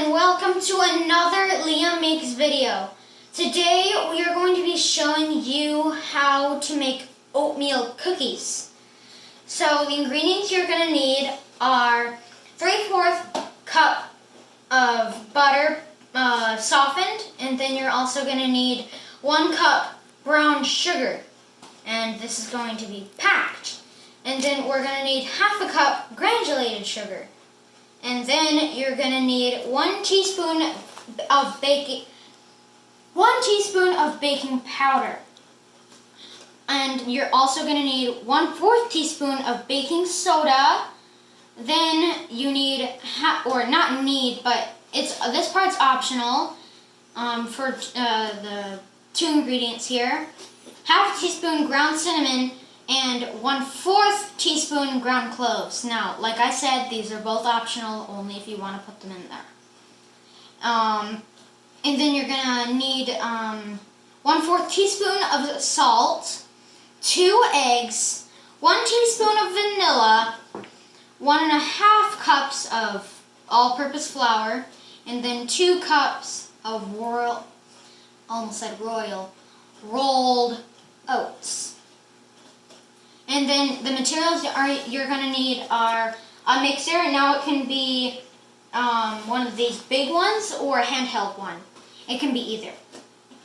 and welcome to another LiamMakes video. Today we are going to be showing you how to make oatmeal cookies. So the ingredients you're going to need are 3/4 cup of butter softened, and then you're also going to need 1 cup brown sugar, and this is going to be packed. And then we're going to need 1/2 cup granulated sugar. And then you're going to need 1 teaspoon of baking powder. And you're also going to need 1/4 teaspoon of baking soda. Then you need, this part's optional for the 2 ingredients here. 1/2 teaspoon ground cinnamon and 1/4 teaspoon ground cloves. Now, like I said, these are both optional, only if you want to put them in there. And then you're gonna need 1/4 teaspoon of salt, 2 eggs, 1 teaspoon of vanilla, 1.5 cups of all-purpose flour, and then 2 cups of rolled oats. And then the materials you're going to need are a mixer. Now it can be one of these big ones or a handheld one. It can be either.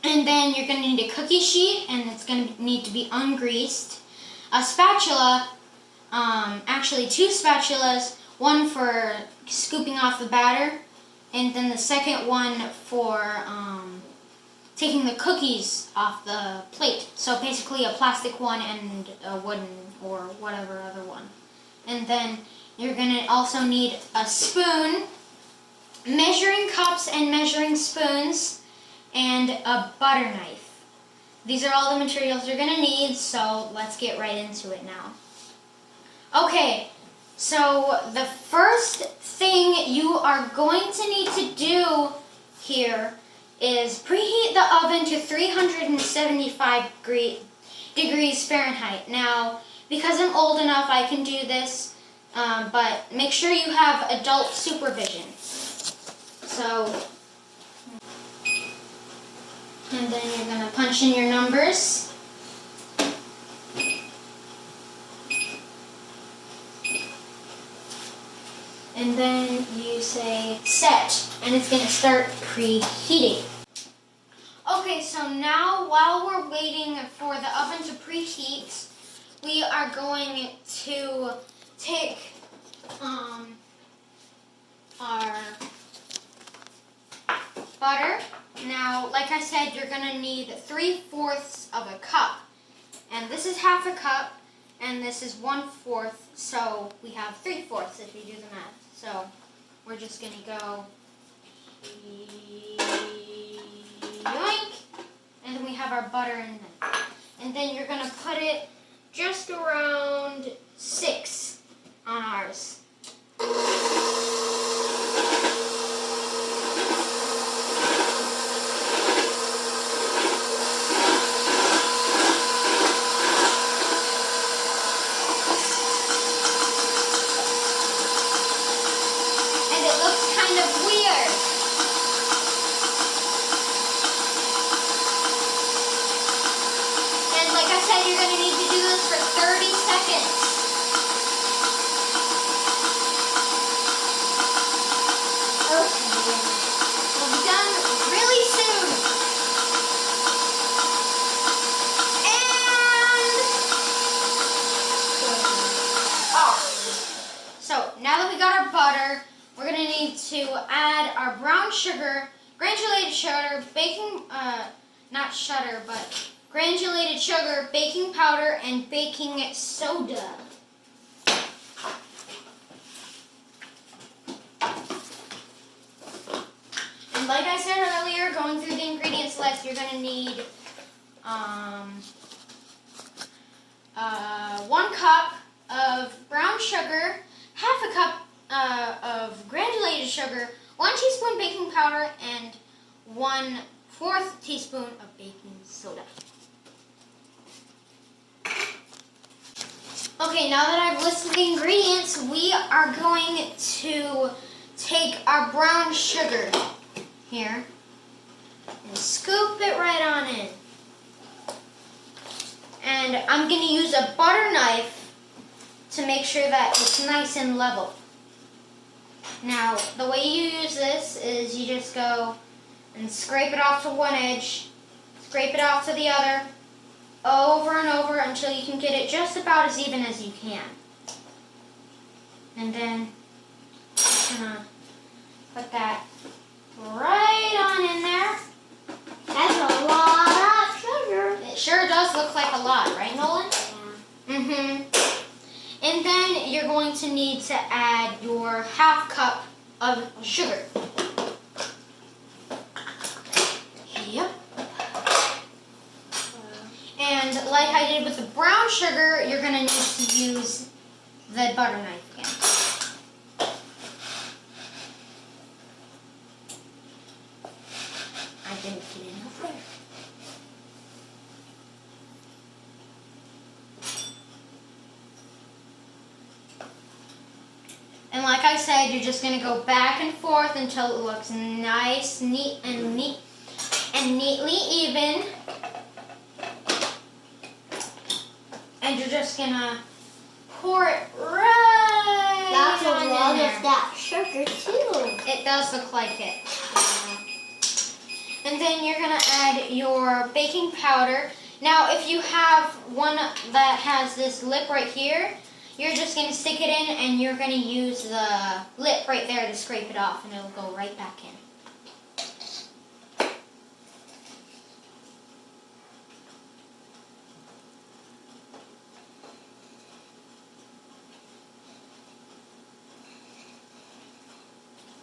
And then you're going to need a cookie sheet, and it's going to need to be ungreased. A spatula, actually 2 spatulas, one for scooping off the batter, and then the second one for taking the cookies off the plate. So basically a plastic one and a wooden or whatever other one. And then you're going to also need a spoon, measuring cups and measuring spoons, and a butter knife. These are all the materials you're going to need, so let's get right into it now. Okay, so the first thing you are going to need to do here is preheat the oven to 375 degrees Fahrenheit. Now, because I'm old enough, I can do this, but make sure you have adult supervision. So, and then you're going to punch in your numbers. And then you say set, and it's going to start preheating. Okay, so now while we're waiting for the oven to preheat, we are going to take our butter. Now, like I said, you're going to need 3/4 of a cup. And this is 1/2 cup, and this is 1/4, so we have 3/4 if you do the math. So we're just going to go yoink, and then we have our butter in there. And then you're going to put it just around 6 on ours. You're going to need to do this for 30 seconds. Okay. We'll be done really soon. And off. So now that we got our butter, we're going to need to add our brown sugar, granulated sugar, granulated sugar, baking powder, and baking soda. And like I said earlier, going through the ingredients list, you're going to need 1 cup of brown sugar, 1/2 cup of granulated sugar, 1 teaspoon baking powder, and 1/4 teaspoon of baking soda. Okay, now that I've listed the ingredients, we are going to take our brown sugar here and scoop it right on in. And I'm going to use a butter knife to make sure that it's nice and level. Now, the way you use this is you just go and scrape it off to one edge, scrape it off to the other, over and over until you can get it just about as even as you can. And then I'm gonna put that right on in there. That's a lot of sugar. It sure does look like a lot, right, Nolan? Yeah. Mm-hmm. And then you're going to need to add your half cup of sugar. Yep. And like I did with the brown sugar, you're going to need to use the butter knife again. I didn't get enough there. And like I said, you're just going to go back and forth until it looks nice, neatly even. And you're just going to pour it right That's on a lot in there. of that sugar too. It does look like it. And then you're going to add your baking powder. Now, if you have one that has this lip right here, you're just going to stick it in and you're going to use the lip right there to scrape it off and it'll go right back in.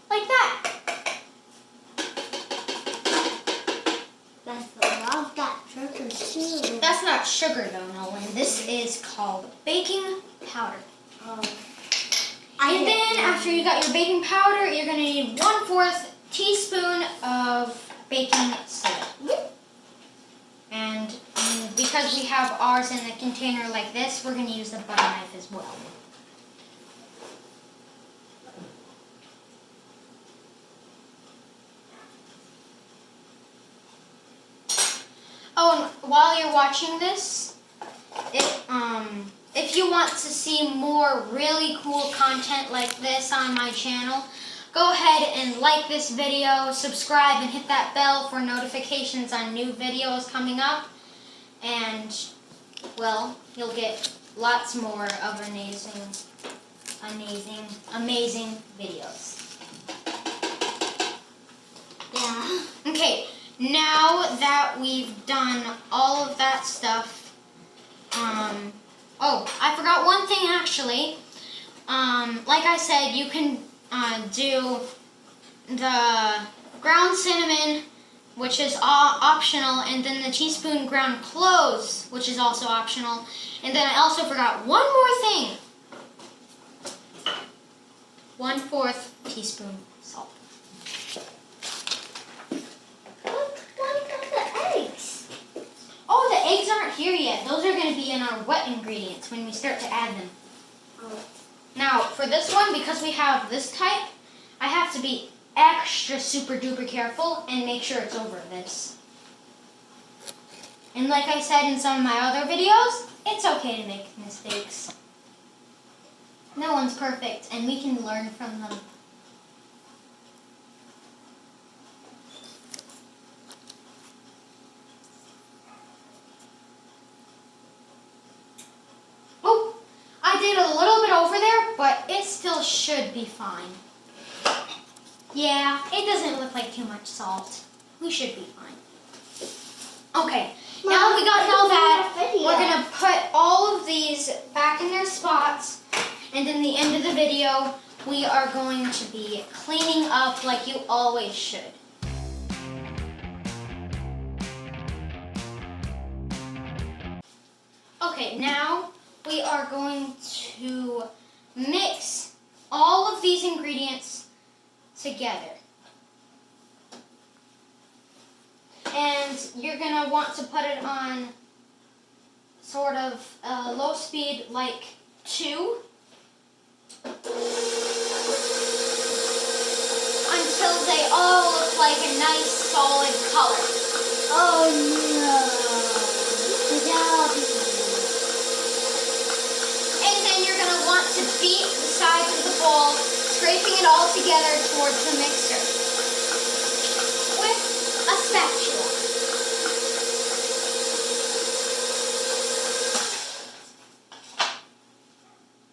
Like that. That's a lot of that sugar too. That's not sugar though, Nolan. This is called baking powder. And then after you got your baking powder, you're going to need 1/4 teaspoon of baking soda. And because we have ours in a container like this, we're going to use the butter knife as well. Oh, and while you're watching this, if you want to see more really cool content like this on my channel, go ahead and like this video, subscribe, and hit that bell for notifications on new videos coming up. And, well, you'll get lots more of amazing videos. Yeah. Okay, now that we've done all of that stuff, oh, I forgot one thing actually. Like I said, you can do the ground cinnamon, which is optional, and then the teaspoon ground cloves, which is also optional. And then I also forgot one more thing. 1/4 teaspoon salt. What about the eggs? Oh, the eggs aren't here yet. Those are going to be in our wet ingredients when we start to add them. Oh. Now, for this one, because we have this type, I have to be extra super duper careful and make sure it's over this. And like I said in some of my other videos, it's okay to make mistakes. No one's perfect, and we can learn from them. Oh, I did a little bit over there, but it still should be fine. Yeah, it doesn't look like too much salt. We should be fine. Okay, now we got all that, we're going to put all of these back in their spots. And in the end of the video, we are going to be cleaning up like you always should. Okay, now we are going to mix all of these ingredients together. And you're going to want to put it on sort of low speed, like 2. all look like a nice solid color. Oh no. And then you're going to want to beat the sides of the bowl, scraping it all together towards the mixer with a spatula.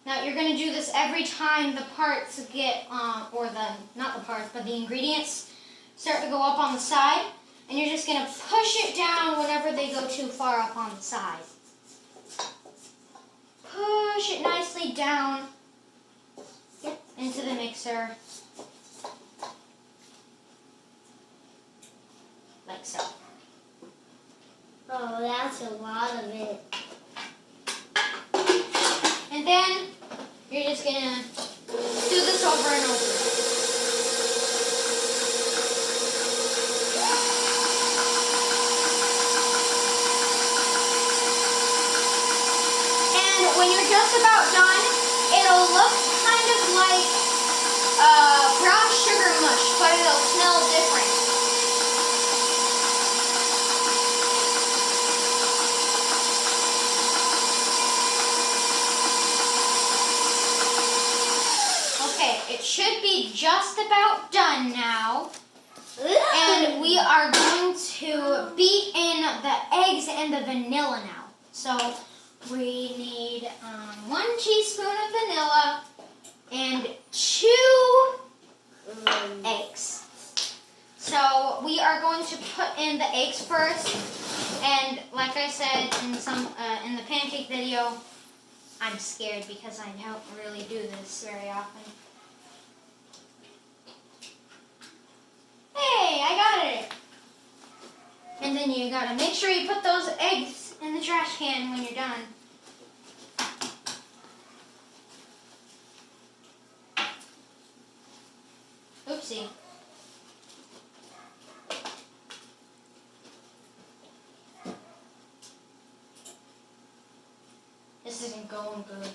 Now you're going to do this every time the parts get, not the parts, but the ingredients start to go up on the side. And you're just going to push it down whenever they go too far up on the side. Push it nicely down into the mixer. Like so. Oh, that's a lot of it. And then you're just going to do this over and over again. And when you're just about done, it'll look kind of like brown sugar mush, but it'll smell different. Okay, it should be just about done now. And we are going to beat in the eggs and the vanilla now. So we need 1 teaspoon of vanilla and 2 eggs. So we are going to put in the eggs first. And like I said in the pancake video, I'm scared because I don't really do this very often. Hey, I got it. And then you gotta make sure you put those eggs in the trash can when you're done. Oopsie. This isn't going good.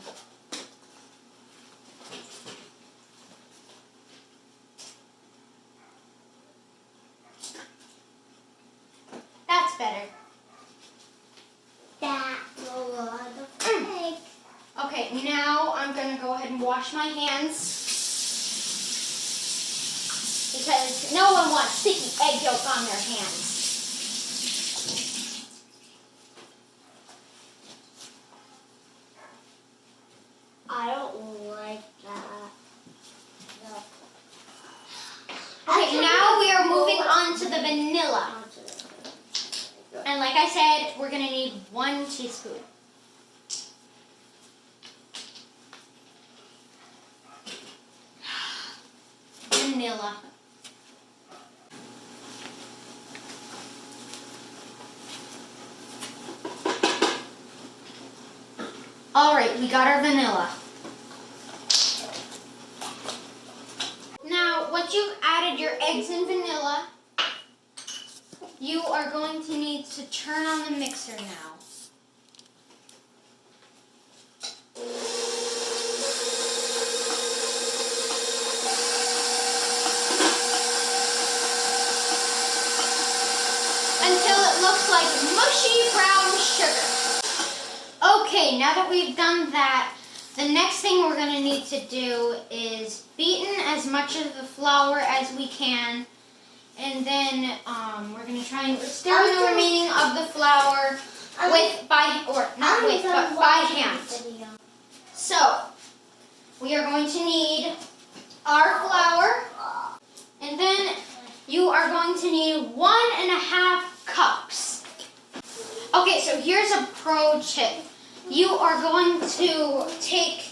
That's better. That's a lot of egg. Okay, now I'm gonna go ahead and wash my hands because no one wants sticky egg yolk on their hands. I don't like that. No. Okay, now we are moving on to the vanilla. And like I said, we're gonna need 1 teaspoon. Vanilla. All right, we got our vanilla. Now, once you've added your eggs and vanilla, you are going to need to turn on the mixer now. Until it looks like mushy brown sugar. Okay, now that we've done that, the next thing we're going to need to do is beaten as much of the flour as we can. And then we're going to try and stir the remaining of the flour by hand. So, we are going to need our flour. And then you are going to need 1.5 cups. Okay, so here's a pro tip. You are going to take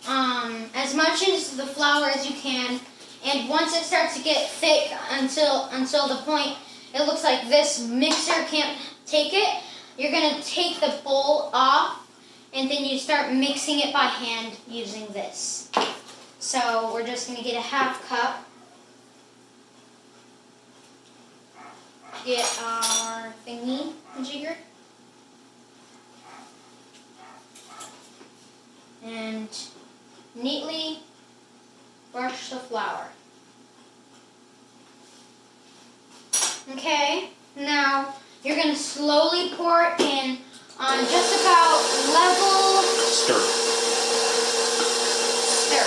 as much as the flour as you can, and once it starts to get thick until the point it looks like this mixer can't take it, you're going to take the bowl off, and then you start mixing it by hand using this. So we're just going to get 1/2 cup. Get our thingy jigger. And neatly brush the flour. Okay, now you're going to slowly pour it in on just about level Stir. stir.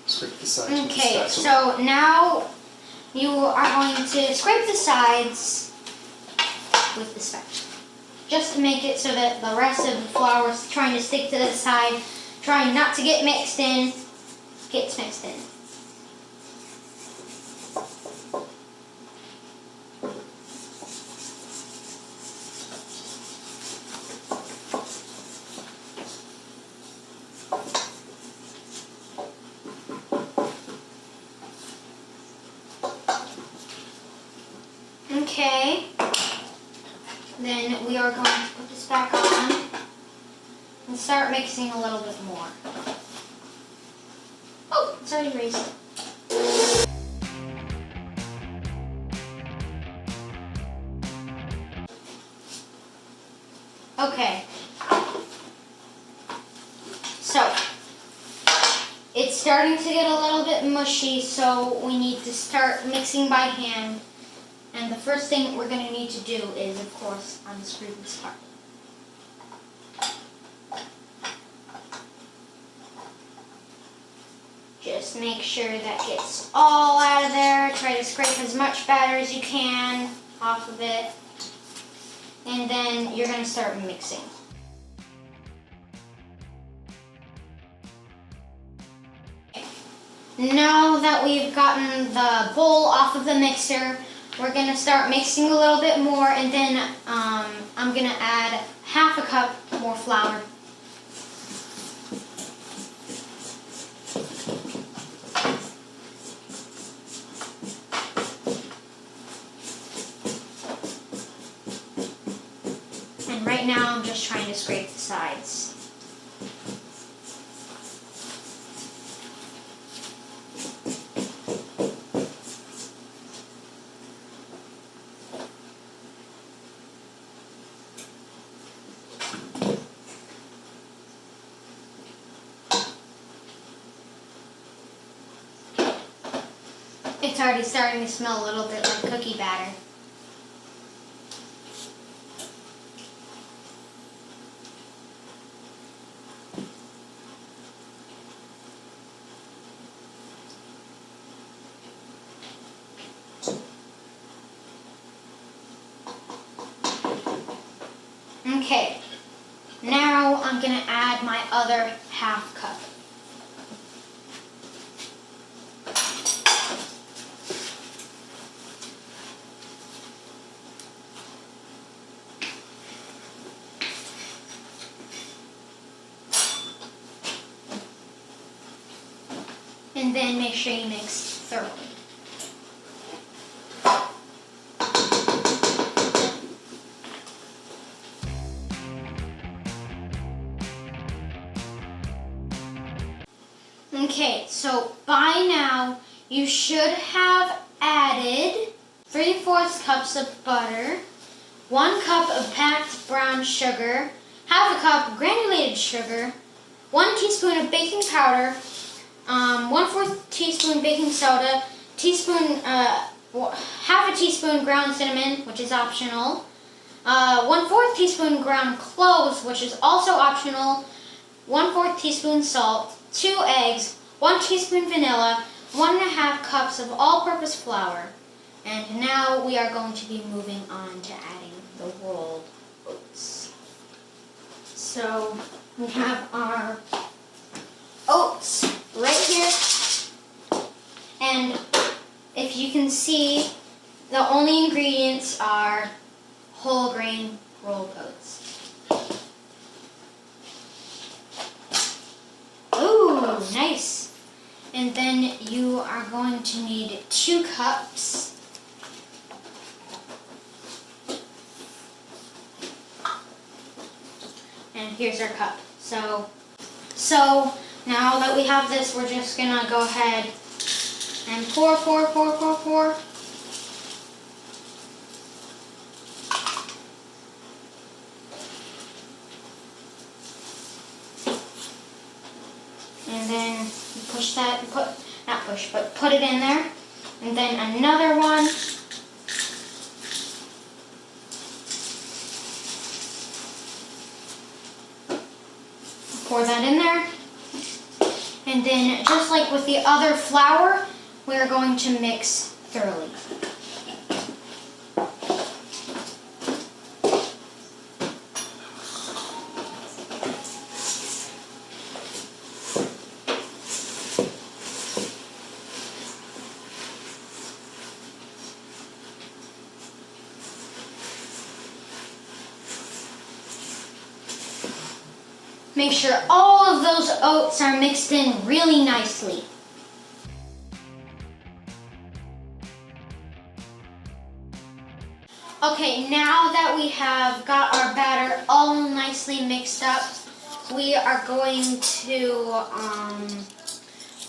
Scrape the sides with the Okay, spatula. so now you are going to scrape the sides with the spatula. Just to make it so that the rest of the flour is trying to stick to the side, trying not to get mixed in, gets mixed in. Okay, then we are going to put this back on and start mixing a little bit more. Oh, it's already raised. Okay, so it's starting to get a little bit mushy, so we need to start mixing by hand. And the first thing we're going to need to do is, of course, unscrew this part. Just make sure that gets all out of there. Try to scrape as much batter as you can off of it. And then you're going to start mixing. Now that we've gotten the bowl off of the mixer, we're going to start mixing a little bit more, and then I'm going to add half a cup more flour. And right now I'm just trying to scrape the sides. It's already starting to smell a little bit like cookie batter. Okay, now I'm going to add my other half cup. And then make sure you mix thoroughly. Okay, so by now you should have added 3/4 cups of butter, 1 cup of packed brown sugar, half a cup granulated sugar, 1 teaspoon of baking powder, 1/4 teaspoon baking soda, half a teaspoon ground cinnamon, which is optional, 1/4 teaspoon ground cloves, which is also optional, 1/4 teaspoon salt, 2 eggs, 1 teaspoon vanilla, 1.5 cups of all-purpose flour. And now we are going to be moving on to adding the rolled oats. So we have our oats right here. And if you can see, the only ingredients are whole grain rolled oats. Ooh, nice. And then you are going to need 2 cups. And here's our cup. So now that we have this, we're just gonna go ahead and pour. push that, put it in there. And then another one. Pour that in there. And then just like with the other flour, we're going to mix thoroughly. Make sure all of those oats are mixed in really nicely. Okay, now that we have got our batter all nicely mixed up, we are going to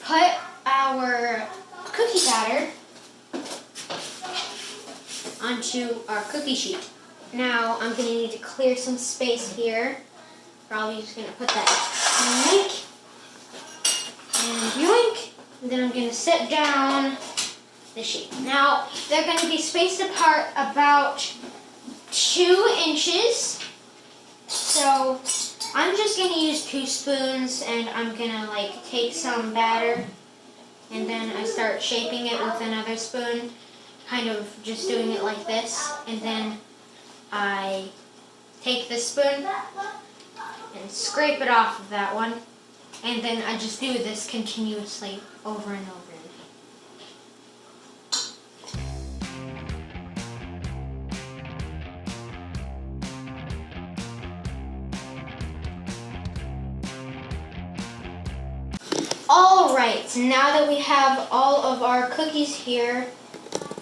put our cookie batter onto our cookie sheet. Now I'm going to need to clear some space here. Probably just going to put that yoink and yoink, and then I'm going to set down the sheet. Now they're going to be spaced apart about 2 inches. So I'm just going to use 2 spoons, and I'm going to like take some batter, and then I start shaping it with another spoon, kind of just doing it like this, and then I take this spoon and scrape it off of that one, and then I just do this continuously over and over. Alright, so now that we have all of our cookies here,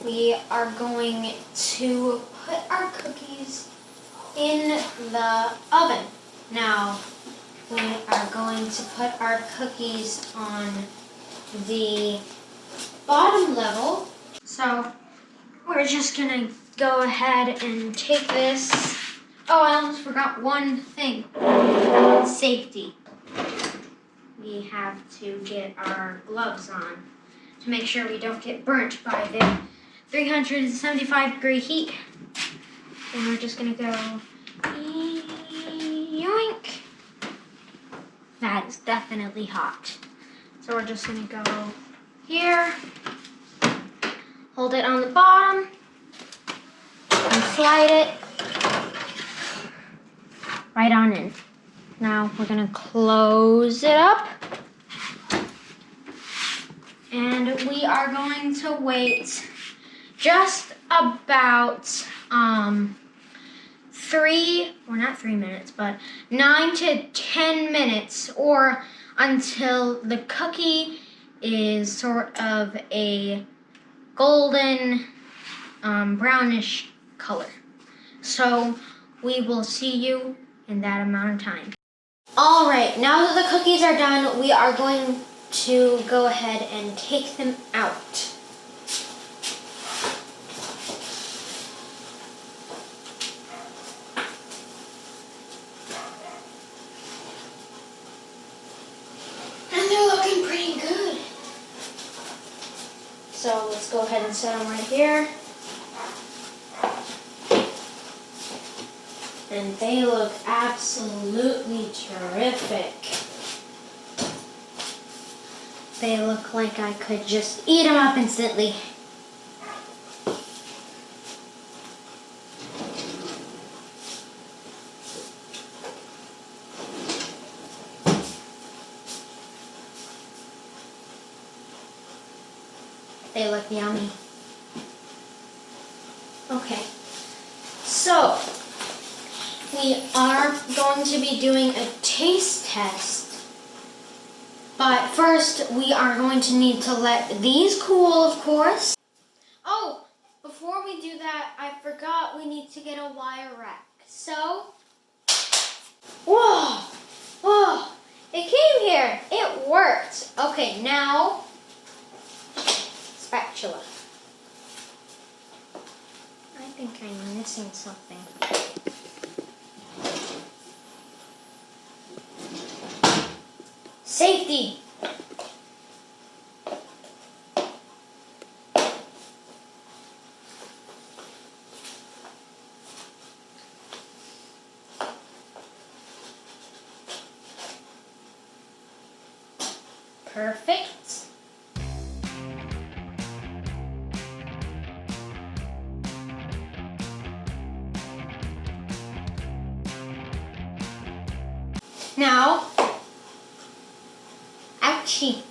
we are going to put our cookies in the oven. Now, we are going to put our cookies on the bottom level. So, we're just going to go ahead and take this. Oh, I almost forgot one thing. Safety. We have to get our gloves on to make sure we don't get burnt by the 375-degree heat. And we're just going to go yoink. That is definitely hot. So we're just going to go here, hold it on the bottom, and slide it right on in. Now we're going to close it up, and we are going to wait just about 9 to 10 minutes, or until the cookie is sort of a golden brownish color. So we will see you in that amount of time. All right, now that the cookies are done, we are going to go ahead and take them out. And they're looking pretty good. So let's go ahead and set them right here. And they look absolutely terrific. They look like I could just eat them up instantly. They look yummy. Okay, so we are going to be doing a taste test. But first, we are going to need to let these cool, of course. Oh, before we do that, I forgot we need to get a wire rack. So, whoa, it came here. It worked. Okay, now, spatula. I think I'm missing something. Safety. Perfect. Now, ouchie,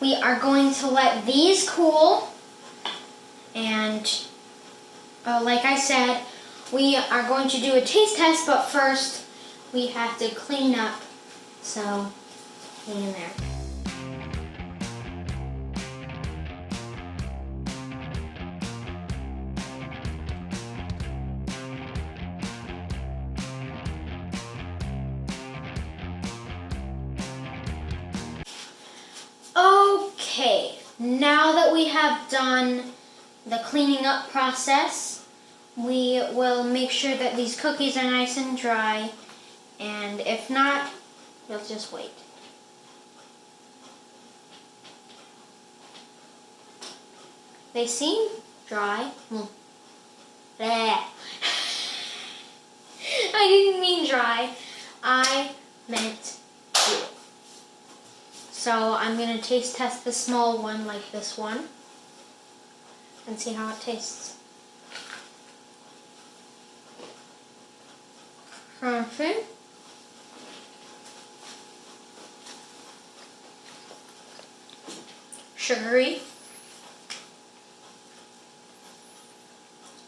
we are going to let these cool, and like I said, we are going to do a taste test, but first we have to clean up, so hang in there. Okay, now that we have done the cleaning up process, we will make sure that these cookies are nice and dry, and if not, we'll just wait. They seem dry. Bleh. I didn't mean dry. I meant cool. So I'm going to taste test the small one like this one and see how it tastes. Perfect. Sugary.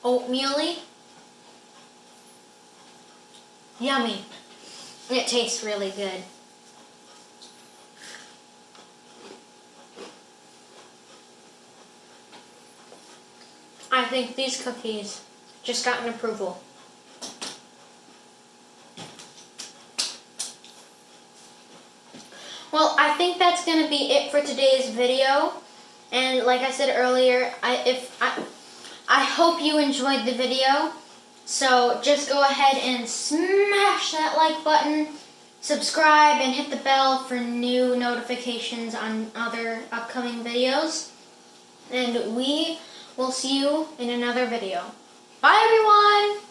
Oatmeal-y. Yummy. It tastes really good. I think these cookies just got an approval. Well, I think that's going to be it for today's video. And like I said earlier, I hope you enjoyed the video. So just go ahead and smash that like button, subscribe, and hit the bell for new notifications on other upcoming videos. And we will see you in another video. Bye, everyone!